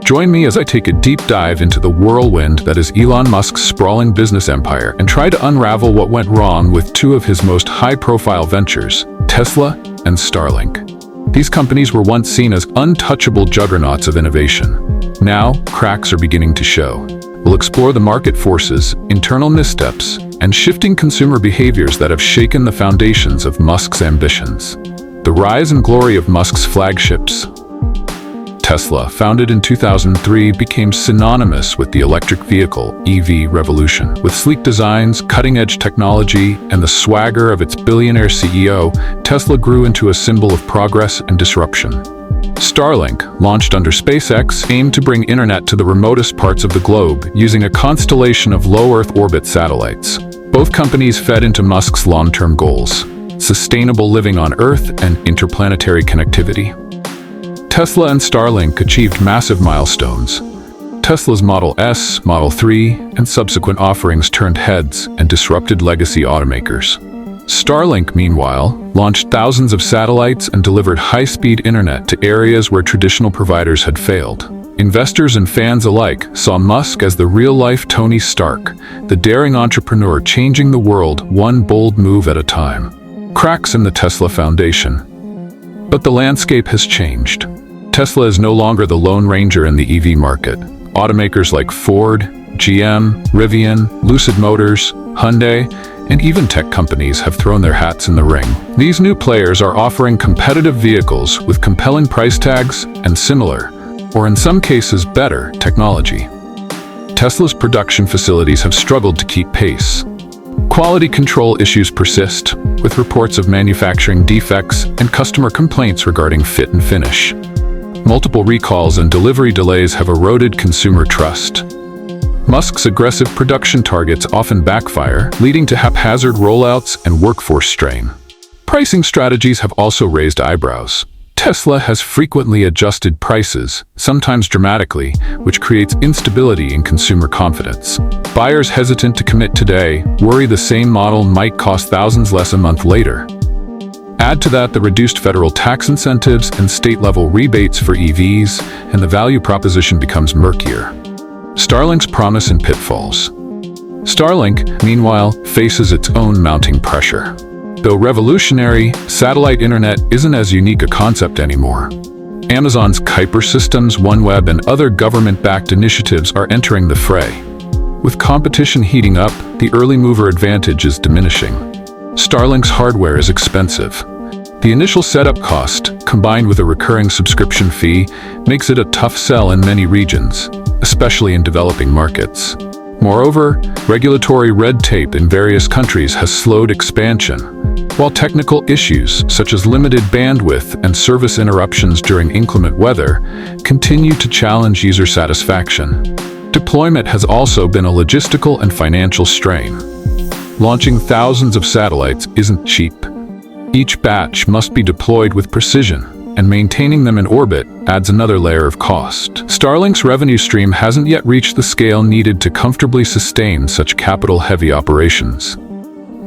Join me as I take a deep dive into the whirlwind that is Elon Musk's sprawling business empire and try to unravel what went wrong with two of his most high-profile ventures, Tesla and Starlink. These companies were once seen as untouchable juggernauts of innovation. Now, cracks are beginning to show. We'll explore the market forces, internal missteps, and shifting consumer behaviors that have shaken the foundations of Musk's ambitions. The rise and glory of Musk's flagships. Tesla, founded in 2003, became synonymous with the electric vehicle (EV) revolution. With sleek designs, cutting-edge technology, and the swagger of its billionaire CEO, Tesla grew into a symbol of progress and disruption. Starlink, launched under SpaceX, aimed to bring internet to the remotest parts of the globe using a constellation of low Earth orbit satellites. Both companies fed into Musk's long-term goals: sustainable living on Earth and interplanetary connectivity. Tesla and Starlink achieved massive milestones. Tesla's Model S, Model 3, and subsequent offerings turned heads and disrupted legacy automakers. Starlink, meanwhile, launched thousands of satellites and delivered high-speed internet to areas where traditional providers had failed. Investors and fans alike saw Musk as the real-life Tony Stark, the daring entrepreneur changing the world one bold move at a time. Cracks in the Tesla foundation. But the landscape has changed. Tesla is no longer the lone ranger in the EV market. Automakers like Ford, GM, Rivian, Lucid Motors, Hyundai, and even tech companies have thrown their hats in the ring. These new players are offering competitive vehicles with compelling price tags and similar, or in some cases better, technology. Tesla's production facilities have struggled to keep pace. Quality control issues persist, with reports of manufacturing defects and customer complaints regarding fit and finish. Multiple recalls and delivery delays have eroded consumer trust. Musk's aggressive production targets often backfire, leading to haphazard rollouts and workforce strain. Pricing strategies have also raised eyebrows. Tesla has frequently adjusted prices, sometimes dramatically, which creates instability in consumer confidence. Buyers hesitant to commit today worry the same model might cost thousands less a month later. Add to that the reduced federal tax incentives and state-level rebates for EVs, and the value proposition becomes murkier. Starlink's promise and pitfalls. Starlink, meanwhile, faces its own mounting pressure. Though revolutionary, satellite internet isn't as unique a concept anymore. Amazon's Kuiper systems, OneWeb, and other government-backed initiatives are entering the fray. With competition heating up, the early mover advantage is diminishing. Starlink's hardware is expensive. The initial setup cost, combined with a recurring subscription fee, makes it a tough sell in many regions, especially in developing markets. Moreover, regulatory red tape in various countries has slowed expansion, while technical issues such as limited bandwidth and service interruptions during inclement weather continue to challenge user satisfaction. Deployment has also been a logistical and financial strain. Launching thousands of satellites isn't cheap. Each batch must be deployed with precision, and maintaining them in orbit adds another layer of cost. Starlink's revenue stream hasn't yet reached the scale needed to comfortably sustain such capital-heavy operations.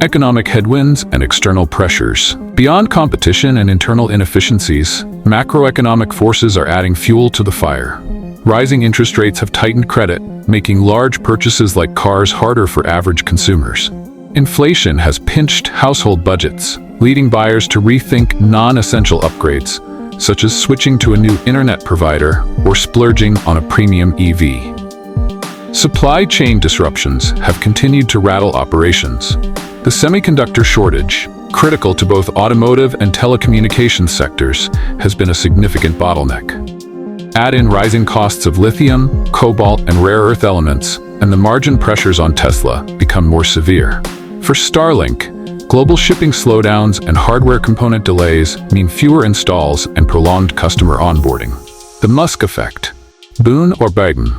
Economic headwinds and external pressures. Beyond competition and internal inefficiencies, macroeconomic forces are adding fuel to the fire. Rising interest rates have tightened credit, making large purchases like cars harder for average consumers. Inflation has pinched household budgets, leading buyers to rethink non-essential upgrades, such as switching to a new internet provider or splurging on a premium EV. Supply chain disruptions have continued to rattle operations. The semiconductor shortage, critical to both automotive and telecommunications sectors, has been a significant bottleneck. Add in rising costs of lithium, cobalt, and rare earth elements, and the margin pressures on Tesla become more severe. For Starlink, global shipping slowdowns and hardware component delays mean fewer installs and prolonged customer onboarding. The Musk Effect. Boon or bane?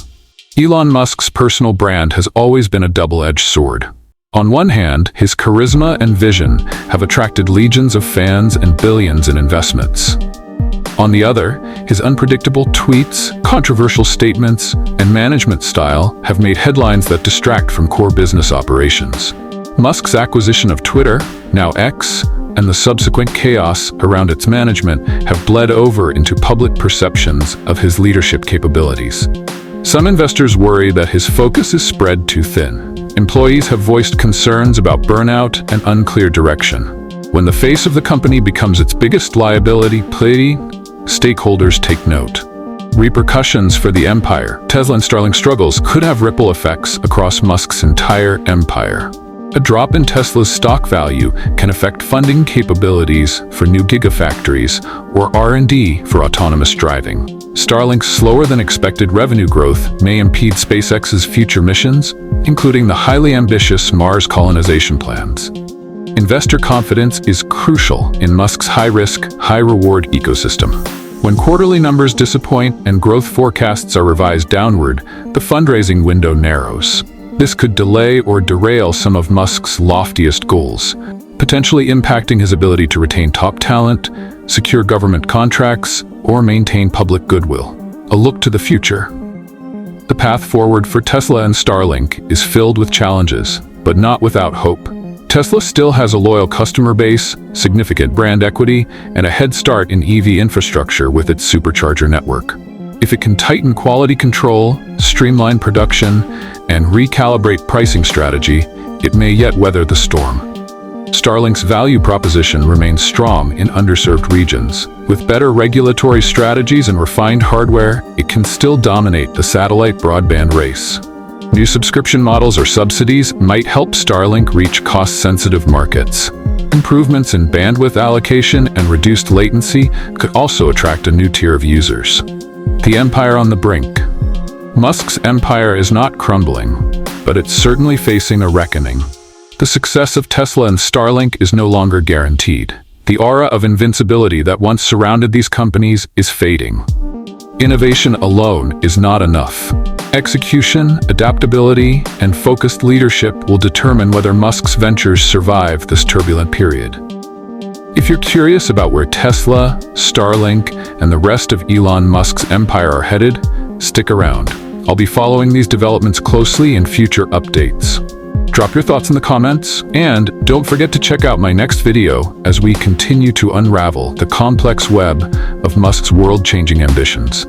Elon Musk's personal brand has always been a double-edged sword. On one hand, his charisma and vision have attracted legions of fans and billions in investments. On the other, his unpredictable tweets, controversial statements, and management style have made headlines that distract from core business operations. Musk's acquisition of Twitter, now X, and the subsequent chaos around its management have bled over into public perceptions of his leadership capabilities. Some investors worry that his focus is spread too thin. Employees have voiced concerns about burnout and unclear direction. When the face of the company becomes its biggest liability, stakeholders take note. Repercussions for the empire. Tesla and Starlink struggles could have ripple effects across Musk's entire empire. A drop in Tesla's stock value can affect funding capabilities for new gigafactories or R&D for autonomous driving. Starlink's slower than expected revenue growth may impede SpaceX's future missions, including the highly ambitious Mars colonization plans. Investor confidence is crucial in Musk's high-risk, high-reward ecosystem. When quarterly numbers disappoint and growth forecasts are revised downward, the fundraising window narrows. This could delay or derail some of Musk's loftiest goals, potentially impacting his ability to retain top talent, secure government contracts, or maintain public goodwill. A look to the future. The path forward for Tesla and Starlink is filled with challenges, but not without hope. Tesla still has a loyal customer base, significant brand equity, and a head start in EV infrastructure with its supercharger network. If it can tighten quality control, streamline production, and recalibrate pricing strategy, it may yet weather the storm. Starlink's value proposition remains strong in underserved regions. With better regulatory strategies and refined hardware, it can still dominate the satellite broadband race. New subscription models or subsidies might help Starlink reach cost-sensitive markets. Improvements in bandwidth allocation and reduced latency could also attract a new tier of users. The empire on the brink. Musk's empire is not crumbling, but it's certainly facing a reckoning. The success of Tesla and Starlink is no longer guaranteed. The aura of invincibility that once surrounded these companies is fading. Innovation alone is not enough. Execution, adaptability, and focused leadership will determine whether Musk's ventures survive this turbulent period. If you're curious about where Tesla, Starlink, and the rest of Elon Musk's empire are headed, stick around. I'll be following these developments closely in future updates. Drop your thoughts in the comments, and don't forget to check out my next video as we continue to unravel the complex web of Musk's world-changing ambitions.